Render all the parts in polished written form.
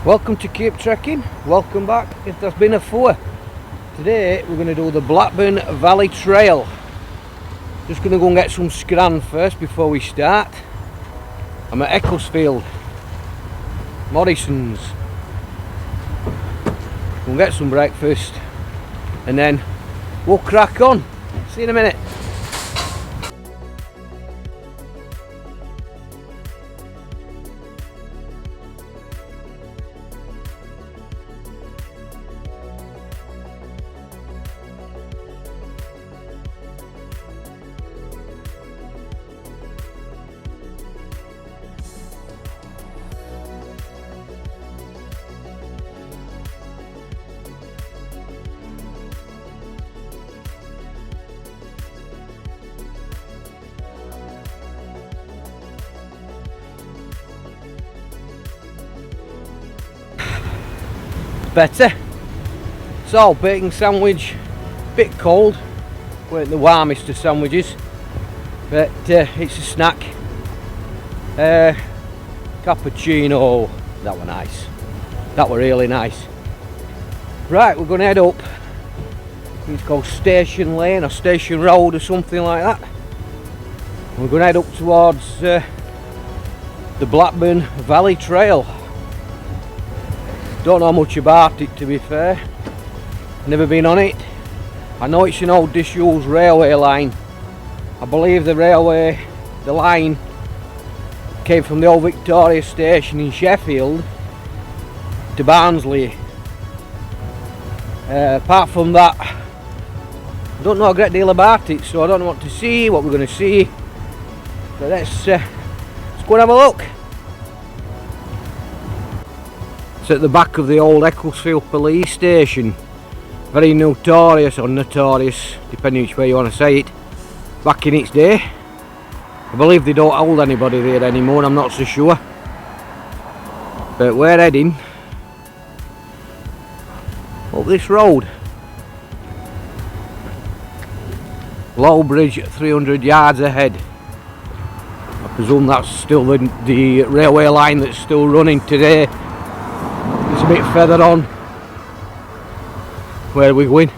Welcome to Cape Trekking, welcome back if there's been a four. Today we're going to do the Blackburn Valley Trail. Just going to go and get some scran first before we start. I'm at Ecclesfield, Morrison's. We'll get some breakfast and then we'll crack on. See you in a minute. Better. So, bacon sandwich, bit cold, weren't the warmest of sandwiches, but it's a snack. Cappuccino, that were nice, that were really nice. Right, we're going to head up. It's called Station Lane or Station Road or something like that. We're going to head up towards the Blackburn Valley Trail. Don't know much about it, to be fair. Never been on it. I know it's an old disused railway line. I believe the line came from the old Victoria station in Sheffield to Barnsley. Apart from that, I don't know a great deal about it, so I don't know what to see, what we're going to see. But let's go and have a look. It's at the back of the old Ecclesfield police station. Very notorious, or notorious, depending which way you want to say it, back in its day. I believe they don't hold anybody there anymore, I'm not so sure. But we're heading up this road. Low bridge at 300 yards ahead. I presume that's still the railway line that's still running today. It's a bit further on where we win.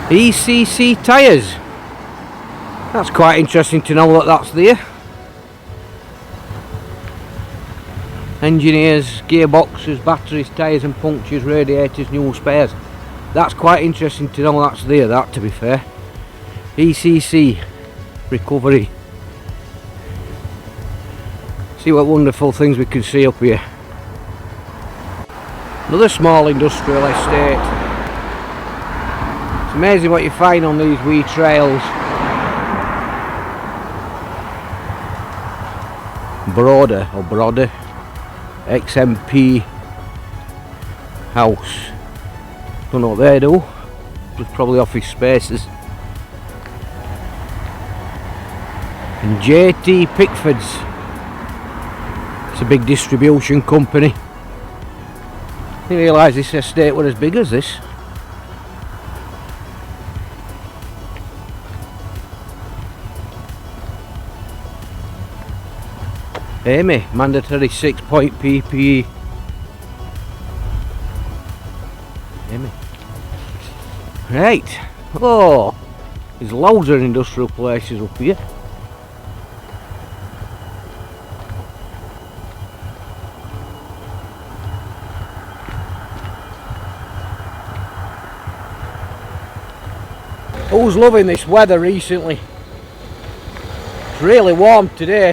ECC tyres. That's quite interesting to know that that's there. Engineers, gearboxes, batteries, tyres and punctures, radiators, new spares. That's quite interesting to know that's there, that, to be fair. ECC recovery. See what wonderful things we can see up here. Another small industrial estate. It's amazing what you find on these wee trails. Broder XMP house. Don't know what they do. There's probably office spaces. And JT Pickford's. It's a big distribution company. I didn't realise this estate was as big as this. Amy, mandatory 6-point PPE. Amy. Right. Oh, there's loads of industrial places up here. Who's loving this weather recently? It's really warm today.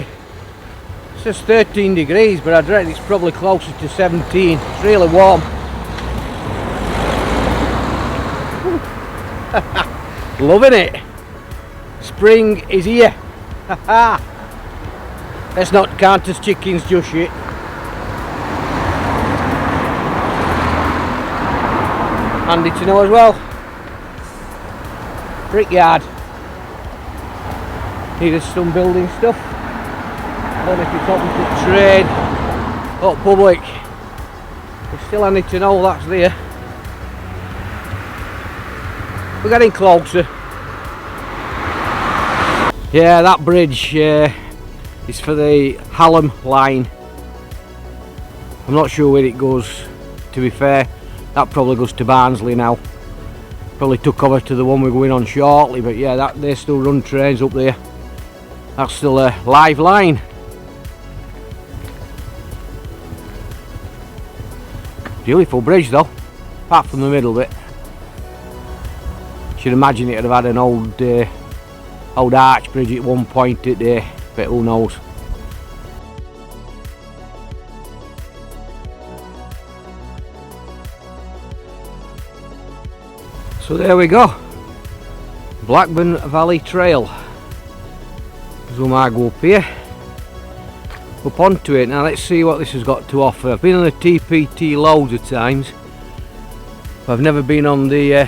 It says 13 degrees, but I reckon it's probably closer to 17. It's really warm. Loving it. Spring is here. Let's not count as chickens just yet. Handy to know as well. Brickyard. Needed some building stuff. I don't know if it's open to trade or public. It's still handy to know that's there. We're getting closer. Yeah, that bridge is for the Hallam line. I'm not sure where it goes, to be fair. That probably goes to Barnsley now. Probably took over to the one we're going on shortly, but yeah, they still run trains up there. That's still a live line. Beautiful bridge though, apart from the middle bit. Should imagine it'd have had an old arch bridge at one point today, but who knows. So there we go, Blackburn Valley Trail. So I might go up here, up onto it. Now let's see what this has got to offer. I've been on the TPT loads of times, but I've never been on the,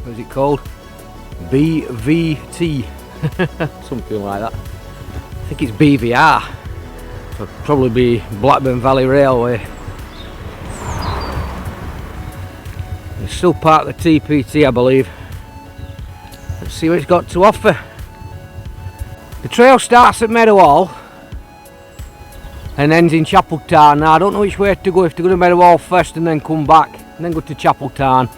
what is it called? BVT, something like that. I think it's BVR, so it'll probably be Blackburn Valley Railway. It's still part of the TPT, I believe. Let's see what it's got to offer. The trail starts at Meadowhall and ends in Chapeltown. Now I don't know which way to go, if to go to Meadowhall first and then come back and then go to Chapeltown,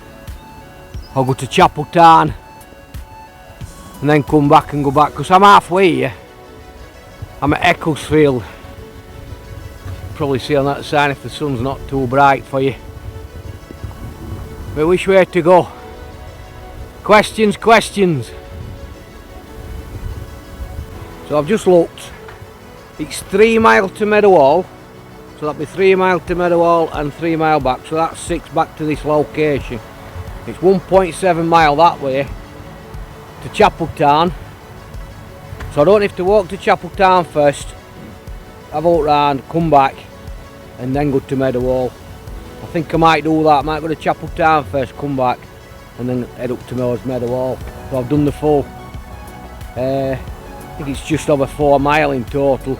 or go to Chapeltown and then come back and go back, because I'm halfway here. I'm at Ecclesfield. Probably see on that sign if the sun's not too bright for you. But which way to go? Questions. So I've just looked. It's 3 miles to Meadowhall. So that'll be 3 miles to Meadowhall and 3 miles back. So that's 6 back to this location. It's 1.7 mile that way to Chapeltown. So I don't have to walk to Chapeltown first, have a look round, come back and then go to Meadowhall. I think I might do that. I might go to Chapeltown first, come back and then head up towards Meadowhall. So I've done the full, I think it's just over 4 mile in total.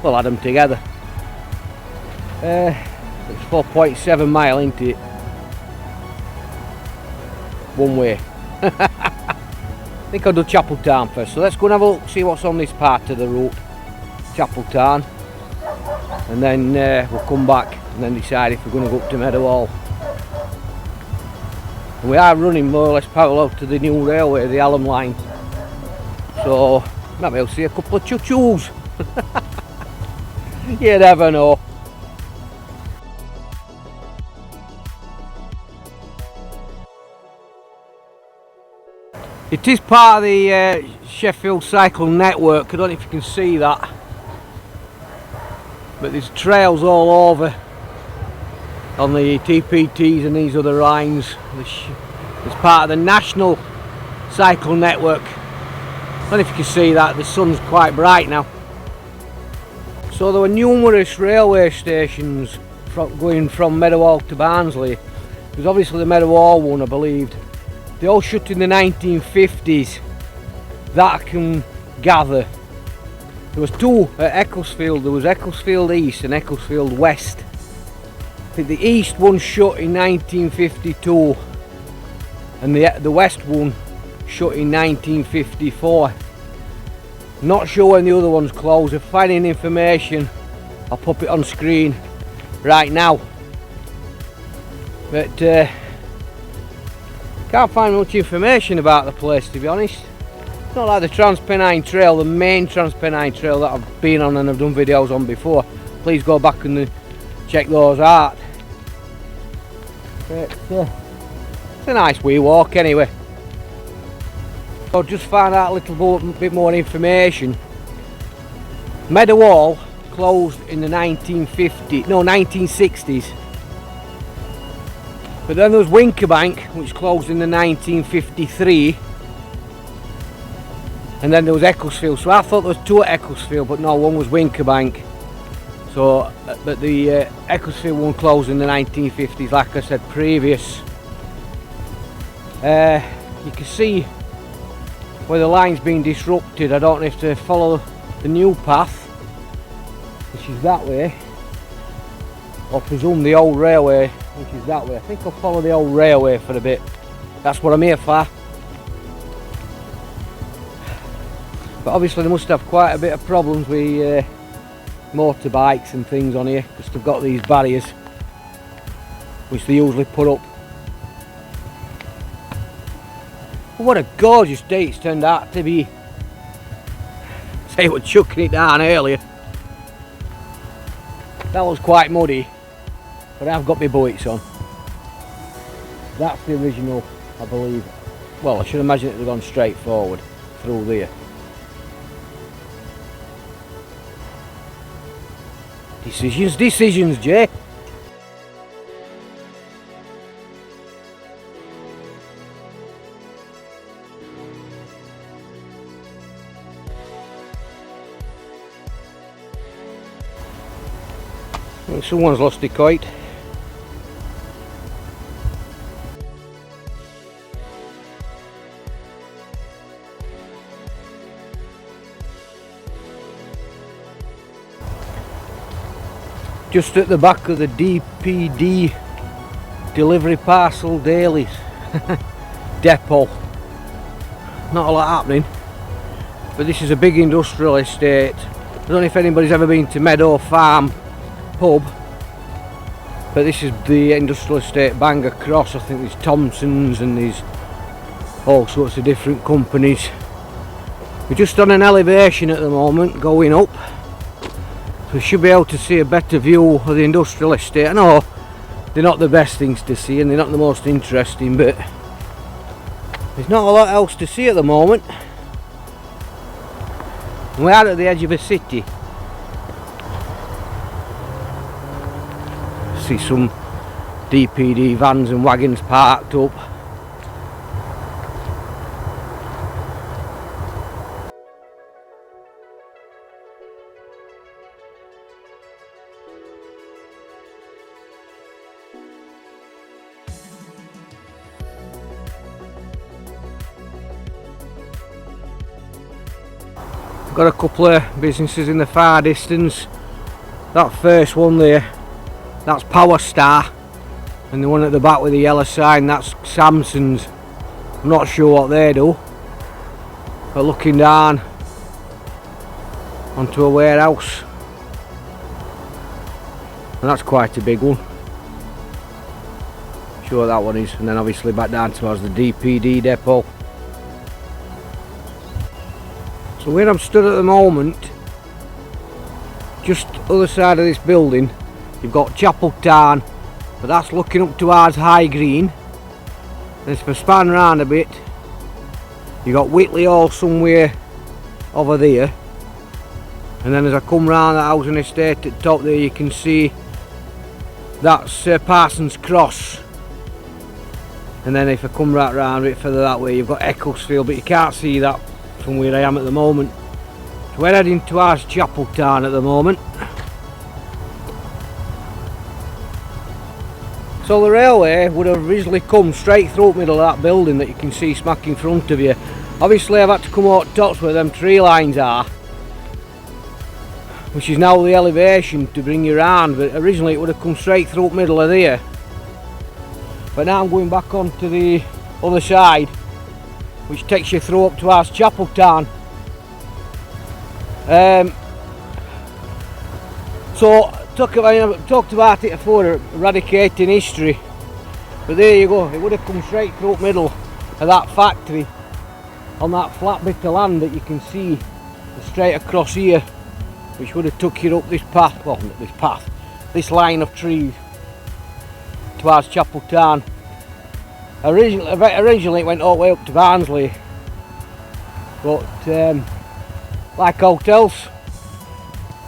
We'll add them together. It's 4.7 mile into it, one way. I think I'll do Chapeltown first. So let's go and have a look, see what's on this part of the route, Chapeltown, and then we'll come back and then decide if we're going to go up to Meadowhall. And we are running more or less parallel to the new railway, the Alum line, so maybe I'll see a couple of choo-choos. You never know. It is part of the Sheffield cycle network. I don't know if you can see that, but there's trails all over on the TPTs and these other lines. It's part of the national cycle network. I don't know if you can see that, the sun's quite bright now. So there were numerous railway stations going from Meadowhall to Barnsley. There's obviously the Meadowhall one, I believed. They all shut in the 1950s, that I can gather. There was two at Ecclesfield. There was Ecclesfield East and Ecclesfield West. I think the East one shut in 1952 and the West one shut in 1954. Not sure when the other one's closed. If I find any information, I'll pop it on screen right now. But can't find much information about the place, to be honest. It's not like the Transpennine Trail, the main Transpennine Trail that I've been on and I've done videos on before. Please go back and check those out. But, it's a nice wee walk anyway. So just find out a little bit more information. Meadowhall closed in the 1960s. But then there was Winkerbank, which closed in the 1953. And then there was Ecclesfield. So I thought there was two at Ecclesfield, but no, one was Winkerbank. So, but the Ecclesfield one closed in the 1950s, like I said previous. You can see where the line's been disrupted. I don't have to follow the new path, which is that way, or presume the old railway, which is that way. I think I'll follow the old railway for a bit. That's what I'm here for. But obviously they must have quite a bit of problems with motorbikes and things on here, because they've got these barriers which they usually put up. But what a gorgeous day it's turned out to be. Say, we're chucking it down earlier. That was quite muddy, but I've got my boots on. That's the original, I believe. Well, I should imagine it would have gone straight forward through there. Decisions, Jay. Well, someone's lost their kite. Just at the back of the DPD delivery parcel dailies depot. Not a lot happening, but this is a big industrial estate. I don't know if anybody's ever been to Meadow Farm pub, but this is the industrial estate bang across. I think there's Thompson's and there's all sorts of different companies. We're just on an elevation at the moment going up. We should be able to see a better view of the industrial estate. I know they're not the best things to see and they're not the most interesting, but there's not a lot else to see at the moment. We are at the edge of a city. See some DPD vans and wagons parked up. Got a couple of businesses in the far distance. That first one there, that's Power Star, and the one at the back with the yellow sign, that's Samson's. I'm not sure what they do, but looking down onto a warehouse, and that's quite a big one. Sure what that one is, and then obviously back down towards the DPD depot. So where I'm stood at the moment, just other side of this building, you've got Chapel Town, but that's looking up towards High Green. And if I span round a bit, you've got Whitley Hall somewhere over there. And then as I come round the housing estate at the top there, you can see that's Parsons Cross. And then if I come right round a bit further that way, you've got Ecclesfield, but you can't see that from where I am at the moment. So we're heading towards Chapel Town at the moment. So the railway would have originally come straight through the middle of that building that you can see smack in front of you. Obviously I've had to come out tops where them tree lines are, which is now the elevation to bring you round, but originally it would have come straight through the middle of there. But now I'm going back onto the other side, which takes you through up towards Chapel Town. So I've talked about it before, eradicating history, but there you go, it would have come straight through the middle of that factory on that flat bit of land that you can see straight across here, which would have took you up this path, well not this path, this line of trees towards Chapel Town. Originally it went all the way up to Barnsley, but like hotels,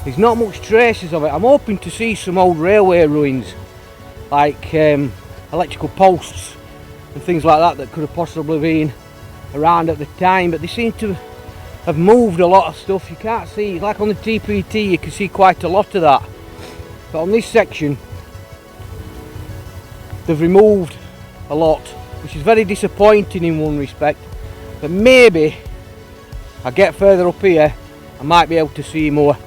there's not much traces of it. I'm hoping to see some old railway ruins, like electrical posts and things like that could have possibly been around at the time, but they seem to have moved a lot of stuff. You can't see, like on the TPT you can see quite a lot of that, but on this section they've removed a lot, which is very disappointing in one respect. But maybe I get further up here, I might be able to see more.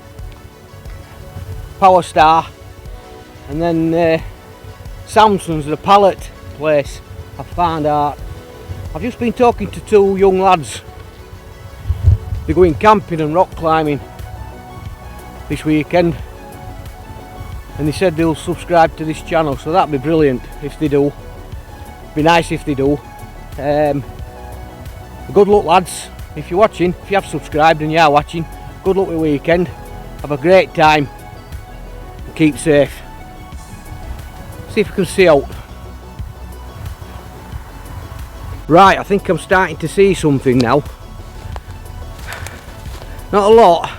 Power Star, and then Samson's, the pallet place, I found out. I've just been talking to two young lads. They're going camping and rock climbing this weekend, and they said they'll subscribe to this channel, so that'd be brilliant if they do. Be nice if they do. Good luck, lads, if you're watching. If you have subscribed and you are watching, good luck with the weekend. Have a great time and keep safe. See if I can see out. Right, I think I'm starting to see something now. Not a lot,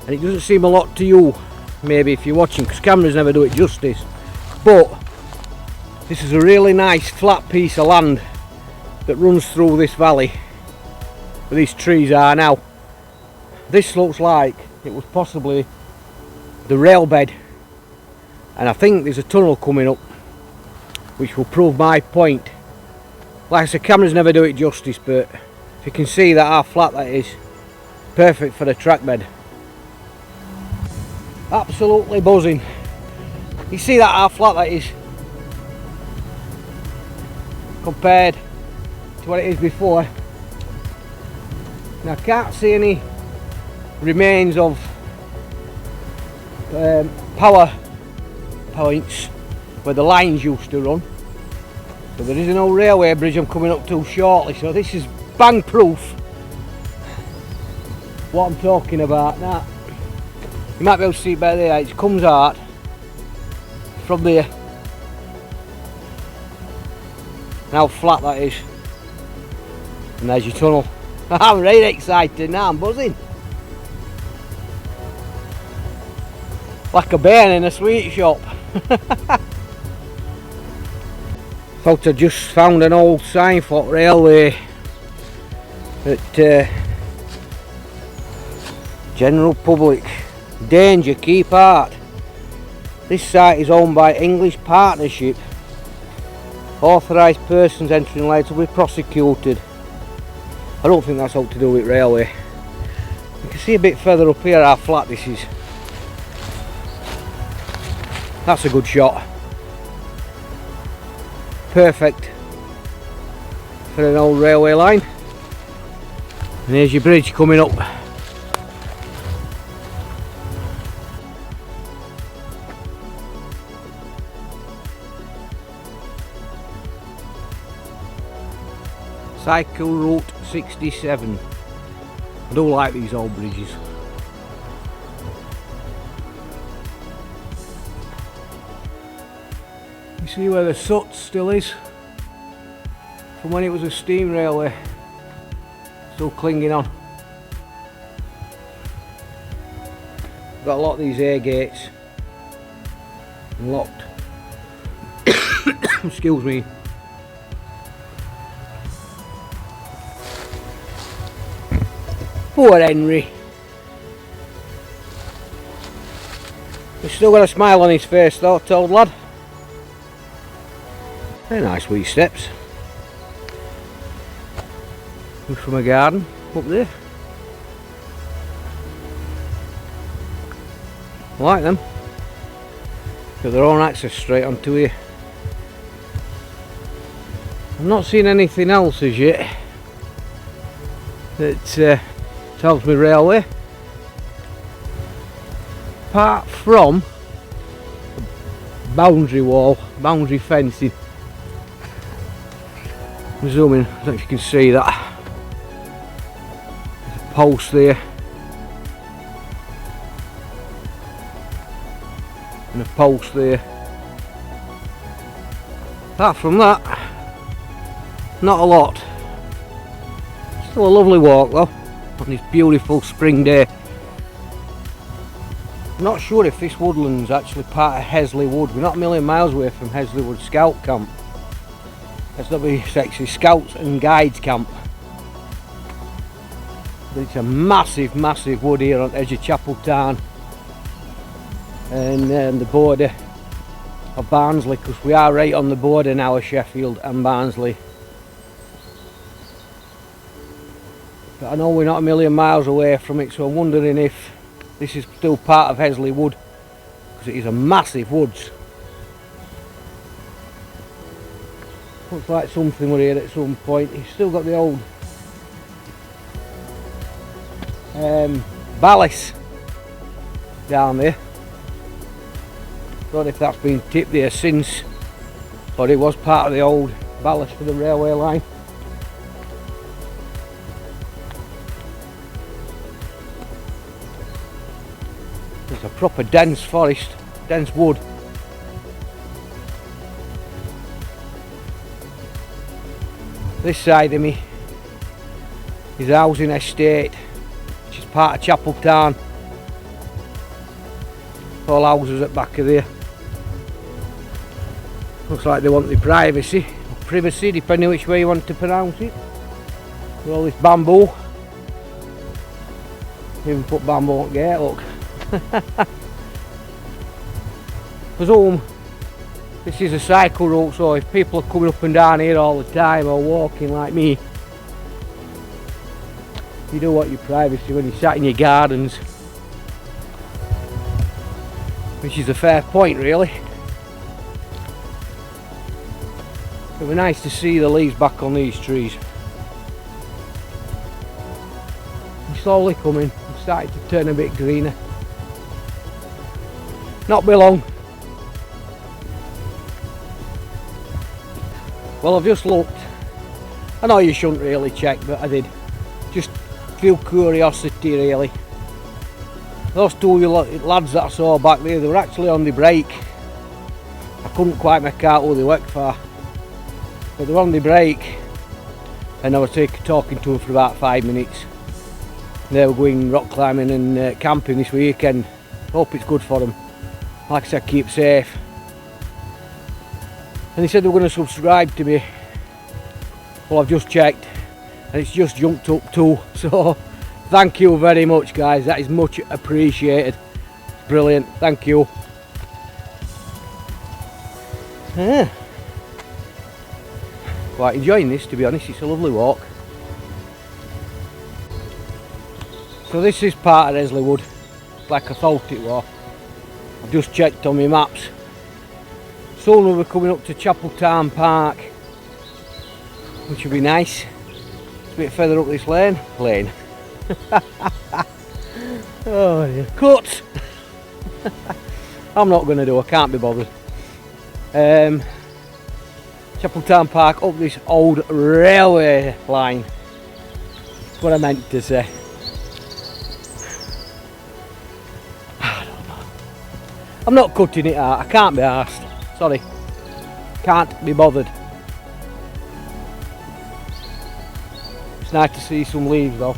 and it doesn't seem a lot to you, maybe, if you're watching, because cameras never do it justice. But this is a really nice flat piece of land that runs through this valley where these trees are now. This looks like it was possibly the rail bed, and I think there's a tunnel coming up which will prove my point. Like I said, cameras never do it justice, but if you can see that how flat that is, perfect for the track bed. Absolutely buzzing. You see that how flat that is compared to what it is before. Now I can't see any remains of power points where the lines used to run. So there is an old railway bridge I'm coming up to shortly, so this is bang proof what I'm talking about. Now you might be able to see it better there. It comes out from there, and how flat that is, and there's your tunnel. I'm really excited now, I'm buzzing like a bear in a sweet shop. Thought I just found an old sign for railway at general public. Danger, keep out. This site is owned by English Partnership. Authorised persons entering later will be prosecuted. I don't think that's all to do with railway. You can see a bit further up here how flat this is. That's a good shot. Perfect for an old railway line. And here's your bridge coming up. Cycle Route 67. I do like these old bridges. You see where the soot still is from when it was a steam railway, still clinging on. Got a lot of these air gates locked. Excuse me. Poor Henry. He's still got a smile on his face though, old lad. Very nice wee steps. From a garden up there. I like them. Got their own access straight onto here. I've not seen anything else as yet that tells me railway, apart from boundary wall, boundary fencing. I'm zooming, I don't know if you can see that. There's a post there and a post there. Apart from that, not a lot. Still a lovely walk though on this beautiful spring day. I'm not sure if this woodland's actually part of Hesley Wood. We're not a million miles away from Hesley Wood Scout Camp. SW6 is Scouts and Guides Camp. But it's a massive, massive wood here on the edge of Chapel Town and the border of Barnsley, because we are right on the border now of Sheffield and Barnsley. But I know we're not a million miles away from it, so I'm wondering if this is still part of Hesley Wood, because it is a massive woods. Looks like something were here at some point. You've still got the old ballast down there. Don't know if that's been tipped there since, but it was part of the old ballast for the railway line. It's a proper dense forest, dense wood. This side of me is a housing estate, which is part of Chapel Town. All houses at the back of there. Looks like they want the privacy, or privacy, depending which way you want to pronounce it. With all this bamboo. Even put bamboo on the gate, look. Presume this is a cycle route, so if people are coming up and down here all the time or walking like me, you do want your privacy when you're sat in your gardens. Which is a fair point, really. It would be nice to see the leaves back on these trees. They're slowly coming, they're starting to turn a bit greener. Not be long. Well, I've just looked. I know you shouldn't really check, but I did. Just feel curiosity, really. Those two lads that I saw back there, they were actually on the break. I couldn't quite make out who they worked for, but they were on the break, and I was talking to them for about 5 minutes. They were going rock climbing and camping this weekend. Hope it's good for them. Like I said, keep safe. And they said they were going to subscribe to me. Well, I've just checked, and it's just jumped up too. So thank you very much, guys. That is much appreciated. Brilliant. Thank you. Quite enjoying this, to be honest. It's a lovely walk. So this is part of Esley Wood, like I thought it was. I've just checked on my maps. Soon we'll be coming up to Chapel Town Park, which will be nice. It's a bit further up this lane. Oh dear. Cut! I'm not going to do, I can't be bothered. Chapel Town Park, up this old railway line. That's what I meant to say. I don't know. I'm not cutting it out, I can't be arsed. Sorry. Can't be bothered. It's nice to see some leaves though.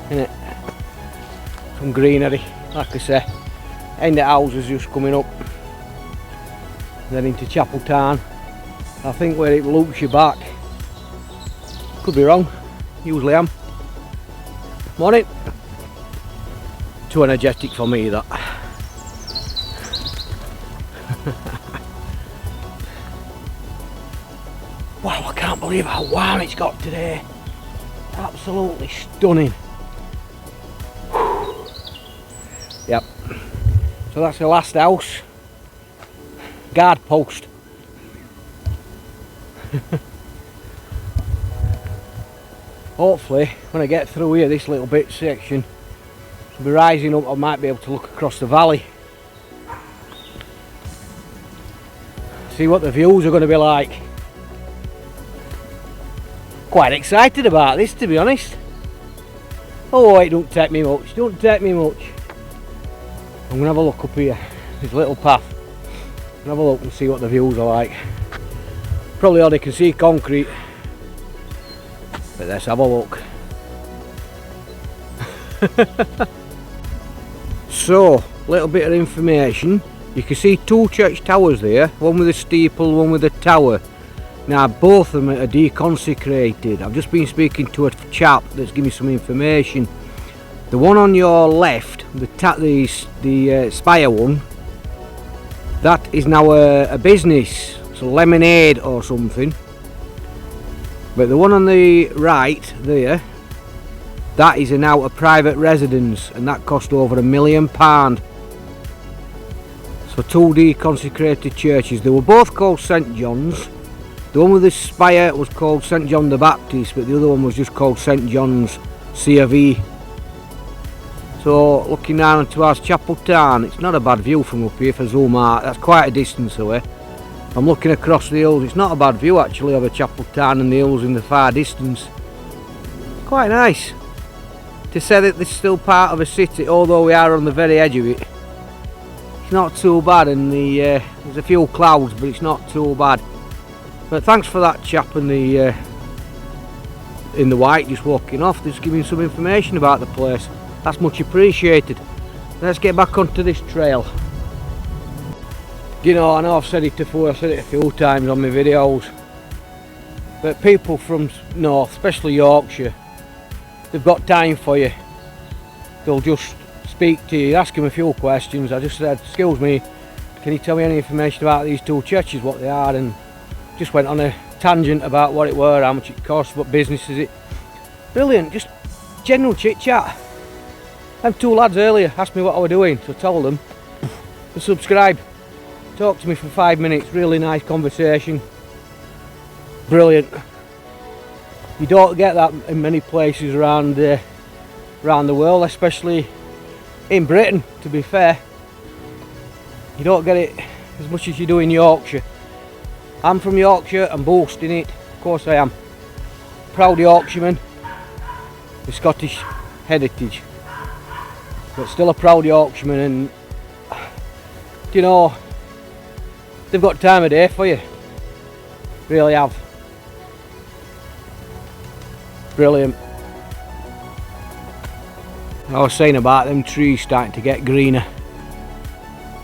Innit? Some greenery, like I say. End of houses just coming up. Then into Chapel Town. I think where it loops you back. Could be wrong. Usually am. Morning. Too energetic for me, that. Wow, I can't believe how warm it's got today. Absolutely stunning. Yep. So that's the last house. Guard post. Hopefully, when I get through here, this little bit section, I'll be rising up, I might be able to look across the valley. See what the views are going to be like. Quite excited about this, to be honest. Oh, it don't take me much, don't take me much. I'm going to have a look up here, this little path, and have a look and see what the views are like. Probably all they can see concrete, but let's have a look. So, little bit of information. You can see two church towers there, one with a steeple, one with a tower. Now both of them are deconsecrated. I've just been speaking to a chap that's giving me some information. The one on your left, the spire one, that is now a business, so Lemonade or something. But the one on the right there, that is now a private residence, and that cost over £1 million. So two deconsecrated churches. They were both called St John's. The one with the spire was called St John the Baptist, but the other one was just called St John's C of E. So looking down towards Chapel Town, it's not a bad view from up here for zoom out. That's quite a distance away. I'm looking across the hills. It's not a bad view actually over Chapel Town and the hills in the far distance. Quite nice. To say that this is still part of a city, although we are on the very edge of it, it's not too bad. And there's a few clouds, but it's not too bad. But thanks for that chap in the white just walking off, just giving some information about the place. That's much appreciated. Let's get back onto this trail. You know, I know I've said it before, I've said it a few times on my videos, but people from north, especially Yorkshire, they've got time for you. They'll just speak to you, ask them a few questions. I just said, excuse me, can you tell me any information about these two churches, what they are, and just went on a tangent about what it were, how much it costs, what business is it. Brilliant, just general chit chat. Them two lads earlier asked me what I was doing, so I told them to subscribe. Talked to me for 5 minutes, really nice conversation. Brilliant. You don't get that in many places around the world, especially in Britain, to be fair. You don't get it as much as you do in Yorkshire. I'm from Yorkshire, I'm boasting it, of course I am. Proud Yorkshireman with Scottish heritage, but still a proud Yorkshireman, and you know, they've got time of day for you, really have. Brilliant. I was saying about them trees starting to get greener.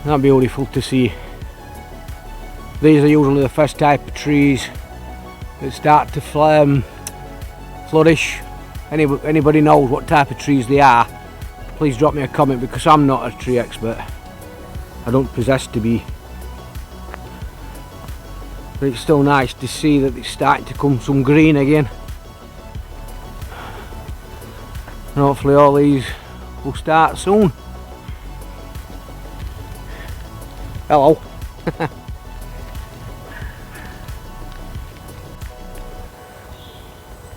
That's beautiful to see. These are usually the first type of trees that start to flourish. Anybody knows what type of trees they are, please drop me a comment, because I'm not a tree expert. I don't possess to be. But it's still nice to see that it's starting to come some green again. And hopefully all these will start soon. Hello.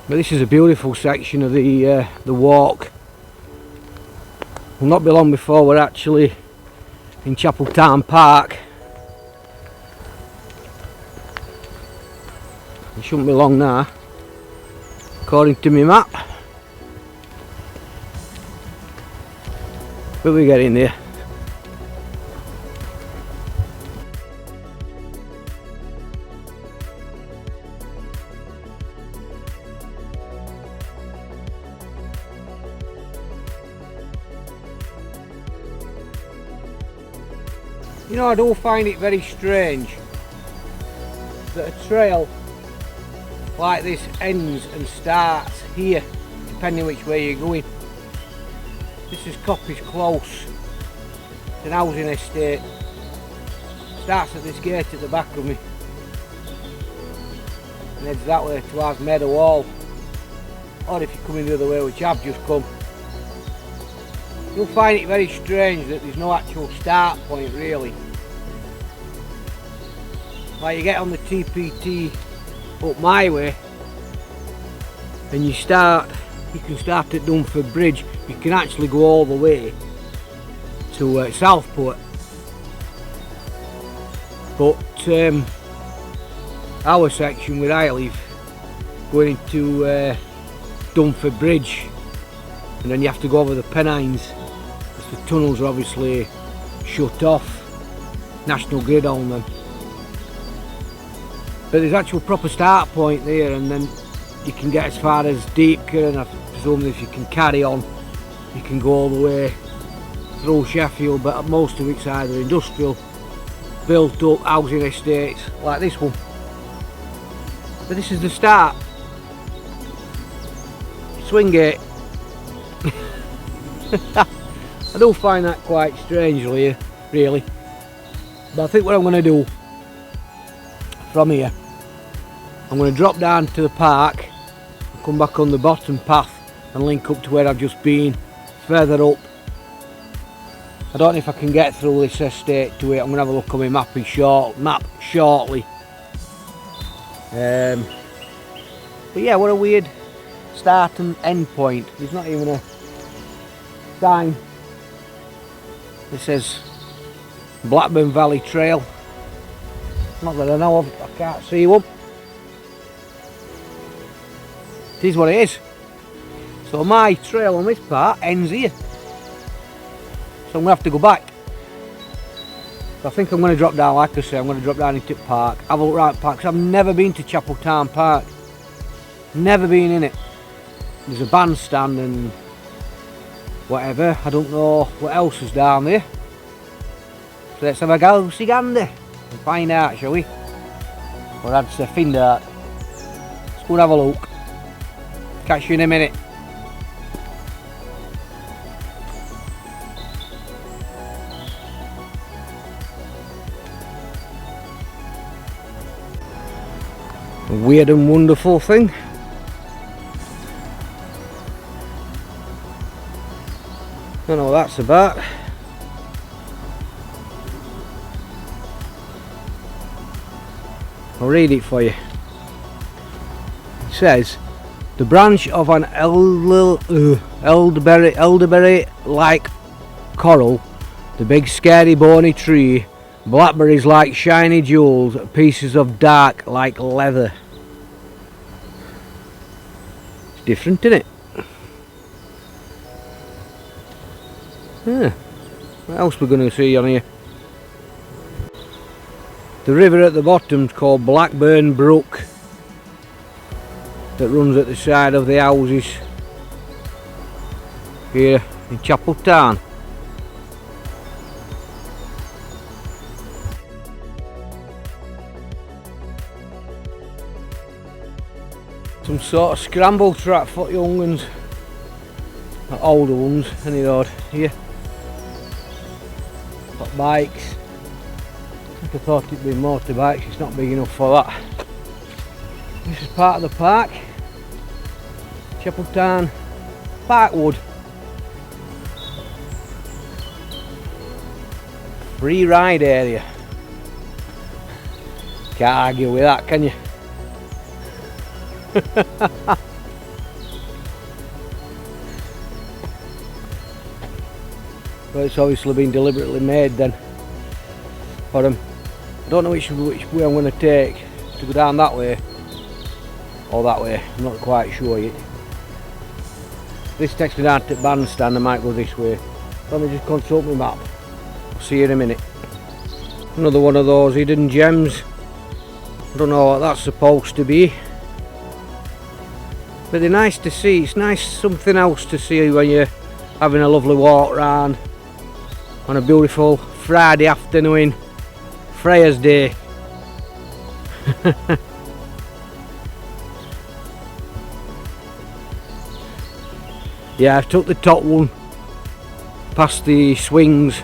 But this is a beautiful section of the walk. Will not be long before we're actually in Chapel Town Park. It shouldn't be long now, according to my map. But we get in there. You know, I do find it very strange that a trail like this ends and starts here, depending which way you're going. This is Coppice Close. It's an housing estate. Starts at this gate at the back of me and heads that way towards Meadow Hall. Or if you're coming the other way, which I've just come, you'll find it very strange that there's no actual start point really. Like you get on the TPT up my way and you can start at Dunford Bridge. You can actually go all the way to Southport, but our section where I live, going into Dunford Bridge, and then you have to go over the Pennines because the tunnels are obviously shut off, National Grid on them. But there's actual proper start point there, and then you can get as far as Deepker, and I presume if you can carry on you can go all the way through Sheffield, but most of it's either industrial, built up housing estates like this one. But this is the start. Swingate. I do find that quite strange really. But I think what I'm going to do from here, I'm going to drop down to the park and come back on the bottom path and link up to where I've just been, further up. I don't know if I can get through this estate to it. I'm going to have a look on my map shortly. But yeah, what a weird start and end point. There's not even a sign It says Blackburn Valley Trail. Not that I know of, I can't see one. It is what it is. So my trail on this part ends here. So I'm going to have to go back. So I think I'm going to drop down, like I say, I'm going to drop down into the park, have a look around the park, because I've never been to Chapeltown Park. Never been in it. There's a bandstand and whatever, I don't know what else is down there. So let's have a go-see gander and find out, shall we? Or I'd say find out. Let's go and have a look. Catch you in a minute. A weird and wonderful thing. Don't know what that's about. I'll read it for you. It says, the branch of an elderberry-like coral, the big scary bony tree, blackberries like shiny jewels, pieces of dark like leather. It's different, isn't it? Yeah. What else we're going to see on here? The river at the bottom's called Blackburn Brook, that runs at the side of the houses here in Chapeltown. Some sort of scramble track for young ones, not older ones, any road here. Got bikes. I thought it'd be motorbikes, it's not big enough for that. This is part of the park, Chapeltown Parkwood. Free ride area. Can't argue with that, can you? Well, it's obviously been deliberately made then for them. I don't know which way I'm going to take, to go down that way or that way, I'm not quite sure yet. This takes me down to the bandstand, I might go this way. Let me just consult my map. I'll see you in a minute. Another one of those hidden gems. I don't know what that's supposed to be. But they're nice to see, it's nice, something else to see when you're having a lovely walk round on a beautiful Friday afternoon. Friars Day. Yeah, I took the top one past the swings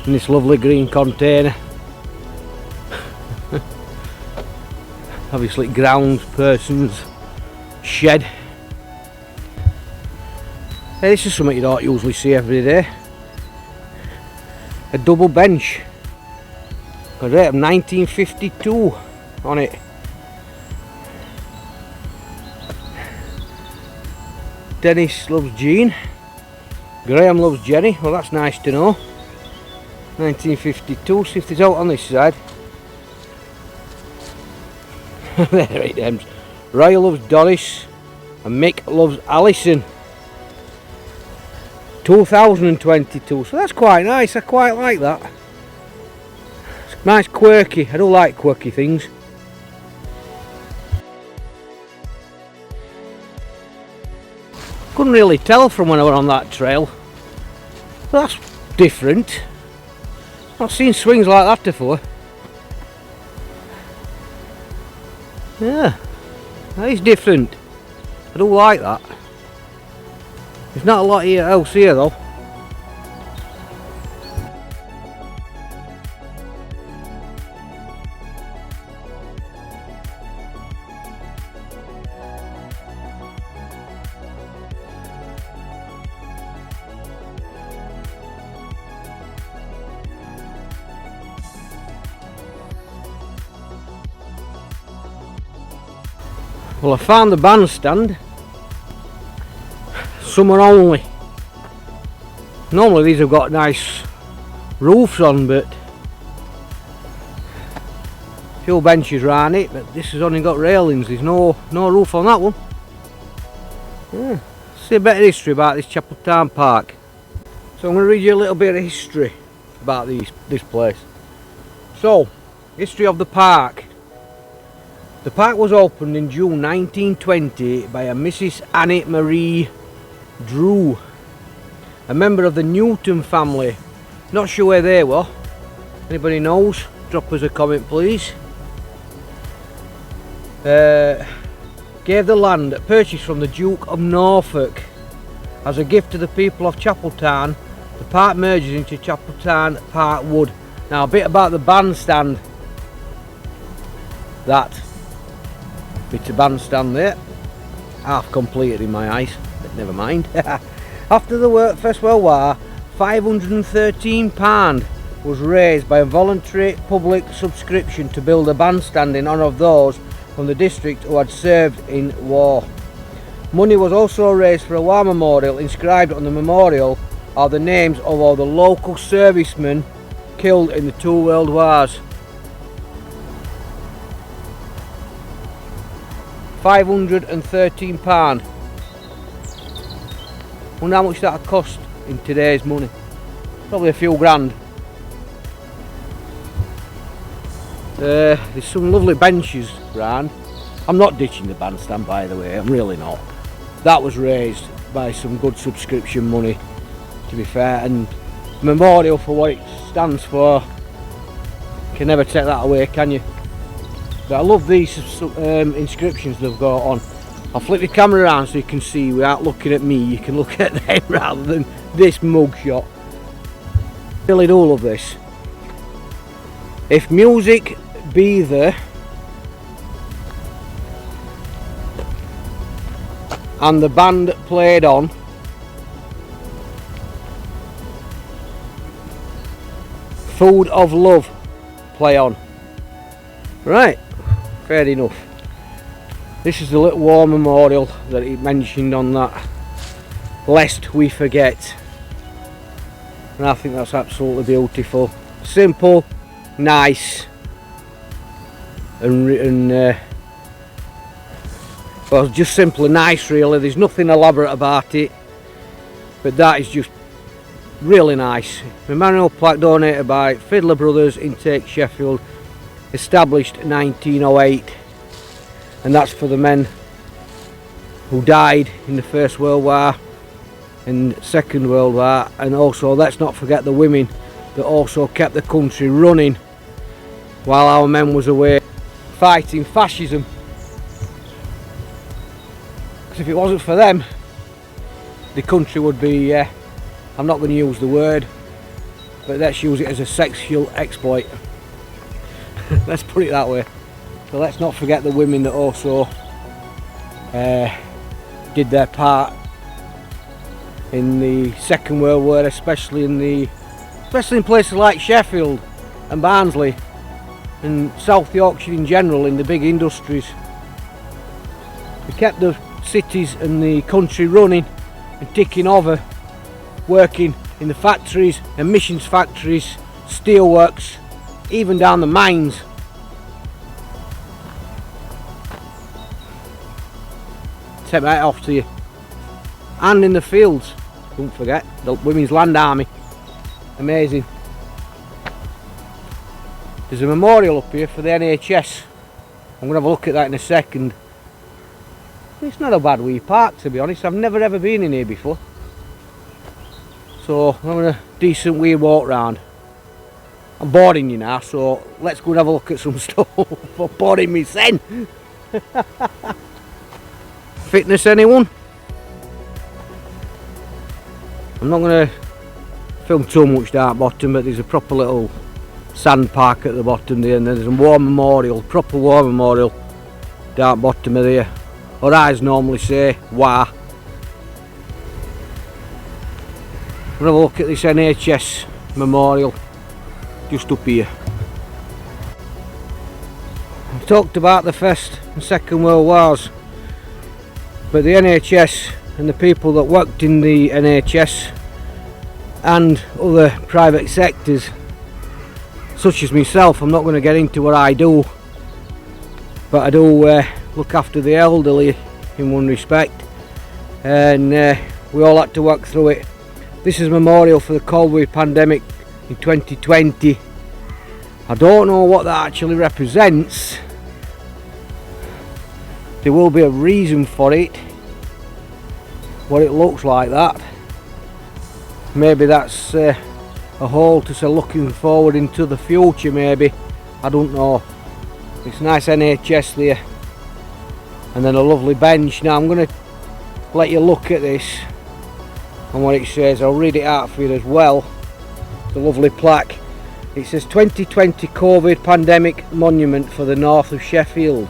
in this lovely green container. Obviously grounds person's shed. Hey, this is something you don't usually see every day. A double bench. Got a rate of 1952 on it. Dennis loves Jean. Graham loves Jenny. Well, that's nice to know. 1952. See if there's out on this side. There it is. Roy loves Doris. And Mick loves Alison. 2022. So that's quite nice. I quite like that. It's nice, quirky. I do like quirky things. Couldn't really tell from when I went on that trail. But that's different. Not seen swings like that before. Yeah, that is different. I do like that. There's not a lot else here though. Well, I found the bandstand. Summer only. Normally these have got nice roofs on, but few benches around it, but this has only got railings. There's no roof on that one. Yeah. See a bit of history about this Chapel Town Park. So I'm going to read you a little bit of history about this place. So, history of the park. The park was opened in June 1920 by a Mrs. Annie Marie Drew, a member of the Newton family. Not sure where they were. Anybody knows? Drop us a comment, please. Gave the land purchased from the Duke of Norfolk as a gift to the people of Chapeltown. The park merges into Chapeltown Park Wood. Now a bit about the bandstand. That bit of bandstand there, half completed in my eyes, but never mind. After the First World War, £513 was raised by a voluntary public subscription to build a bandstand in honour of those from the district who had served in war. Money was also raised for a war memorial. Inscribed on the memorial are the names of all the local servicemen killed in the two world wars. £513. Wonder how much that would cost in today's money. Probably a few grand. There's some lovely benches around. I'm not ditching the bandstand, by the way, I'm really not. That was raised by some good subscription money, to be fair, and memorial for what it stands for. Can never take that away, can you? But I love these inscriptions they've got on. I'll flip the camera around so you can see without looking at me. You can look at them rather than this mugshot. Really do love this. If music be there and the band played on, Food of Love play on. Right, fair enough. This is the little war memorial that he mentioned on that, lest we forget. And I think that's absolutely beautiful. Simple, nice, and well, just simply nice really. There's nothing elaborate about it, but that is just really nice. Memorial plaque donated by Fiddler Brothers, Intake, Sheffield, established 1908, and that's for the men who died in the First World War and Second World War, and also let's not forget the women that also kept the country running while our men was away fighting fascism. Because if it wasn't for them, the country would be, I'm not going to use the word, but let's use it as a sexual exploit. Let's put it that way. So let's not forget the women that also did their part in the Second World War, especially in places like Sheffield and Barnsley and South Yorkshire in general, in the big industries. They kept the cities and the country running and ticking over, working in the factories, emissions factories, steelworks, even down the mines. Take my hat off to you. And in the fields, don't forget, the Women's Land Army. Amazing. There's a memorial up here for the NHS. I'm going to have a look at that in a second. It's not a bad wee park, to be honest. I've never ever been in here before. So I'm having a decent wee walk round. I'm boring you now, so let's go and have a look at some stuff. I'm boring me sen. Fitness, anyone? I'm not going to film too much down bottom, but there's a proper little sand park at the bottom there, and there's a war memorial, proper war memorial down bottom of there. Or as normally say, war. We'll have a look at this NHS memorial just up here. I've talked about the First and Second World Wars, but the NHS and the people that worked in the NHS and other private sectors such as myself. I'm not going to get into what I do, but I do look after the elderly in one respect, and we all had to work through it. This is a memorial for the COVID pandemic in 2020. I don't know what that actually represents. There will be a reason for it, what it looks like that. Maybe that's a hole to say looking forward into the future, maybe. I don't know. It's nice NHS there, and then a lovely bench. Now I'm going to let you look at this and what it says. I'll read it out for you as well. The lovely plaque. It says 2020 COVID Pandemic Monument for the North of Sheffield,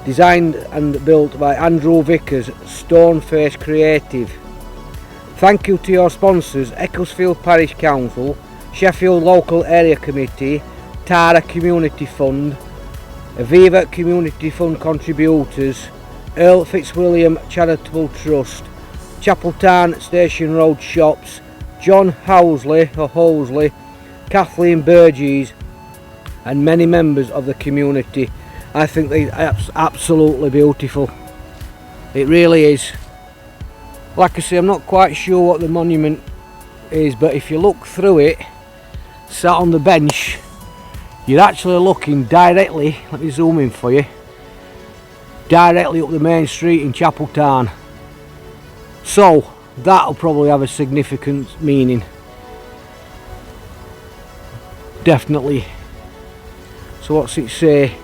designed and built by Andrew Vickers, Stoneface Creative. Thank you to your sponsors, Ecclesfield Parish Council, Sheffield Local Area Committee, Tara Community Fund, Aviva Community Fund contributors, Earl Fitzwilliam Charitable Trust, Chapeltown Station Road Shops, John Housley, Kathleen Burgess, and many members of the community. I think they're absolutely beautiful. It really is. Like I say, I'm not quite sure what the monument is, but if you look through it, sat on the bench, you're actually looking directly, let me zoom in for you, directly up the main street in Chapeltown. So that'll probably have a significant meaning. Definitely. So what's it say?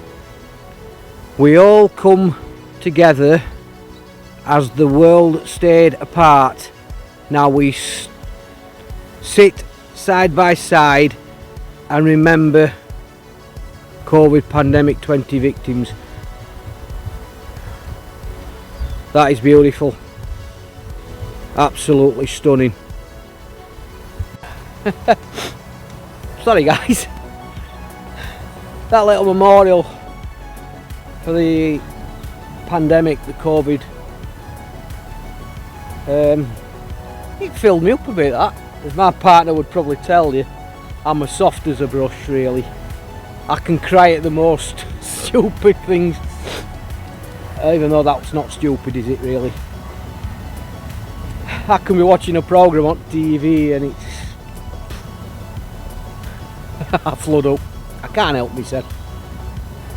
We all come together as the world stayed apart. Now we sit side by side and remember COVID pandemic 20 victims. That is beautiful. Absolutely stunning. Sorry guys. That little memorial for the pandemic, the COVID, it filled me up a bit, that. As my partner would probably tell you, I'm as soft as a brush really. I can cry at the most stupid things, even though that's not stupid, is it really? I can be watching a programme on TV and it's I flood up. I can't help myself.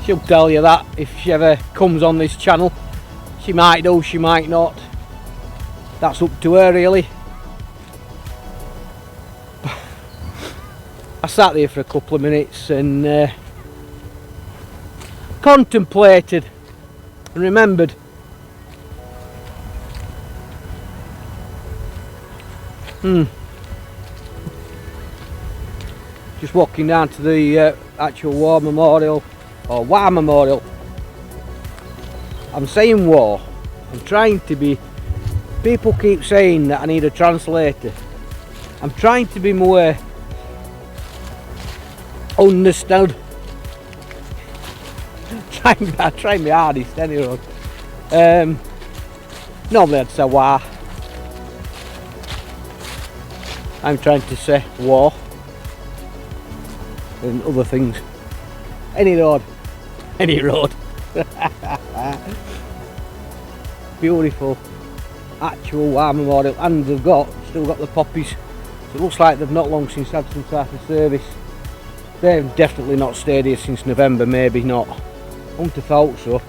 She'll tell you that if she ever comes on this channel. She might do, she might not. That's up to her really. I sat there for a couple of minutes and contemplated and remembered. Just walking down to the actual war memorial, or war memorial. I'm saying war. I'm trying to be. People keep saying that I need a translator. I'm trying to be more understood. I try my hardest anyway. Normally I'd say war. I'm trying to say war and other things. Any road. Beautiful actual war memorial, and they've still got the poppies. So it looks like they've not long since had some type of service. They've definitely not stayed here since November, maybe not. I wouldn't have thought so.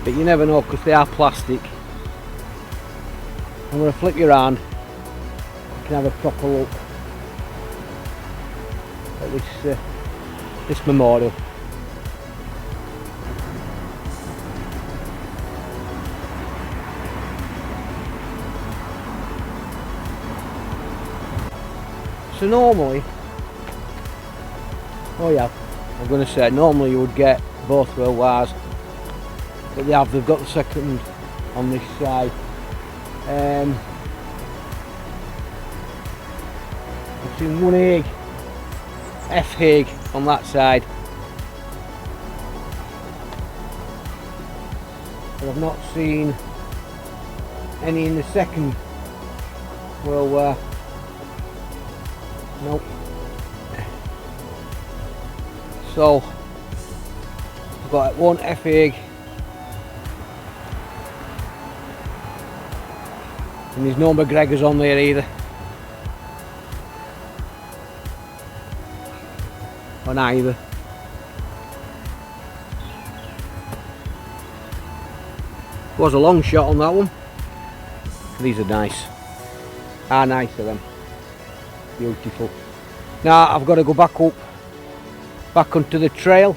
But you never know because they are plastic. I'm going to flip you around. You can have a proper look at this memorial. So normally, I'm going to say normally you would get both world wars, but they've got the second on this side. I've seen one egg, F egg on that side, but I've not seen any in the Second World War. Nope. So I've got one F egg, and there's no McGregor's on there either. On either. Was a long shot on that one. These are nice. Are nicer them. Beautiful. Now I've got to go back up, back onto the trail,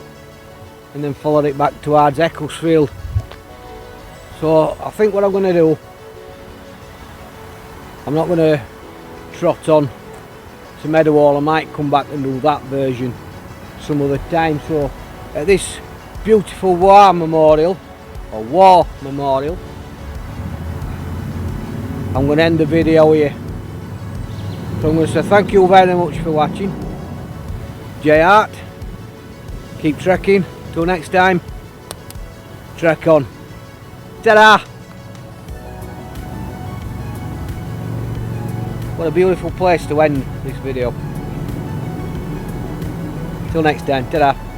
and then follow it back towards Ecclesfield. So I think what I'm going to do, I'm not going to trot on to Meadowhall. I might come back and do that version some other time. So at this beautiful war memorial, I'm going to end the video here. So I'm going to say thank you very much for watching. J-Art, keep trekking. Till next time, trek on. Ta-da! What a beautiful place to end this video. Till next time, ta-da!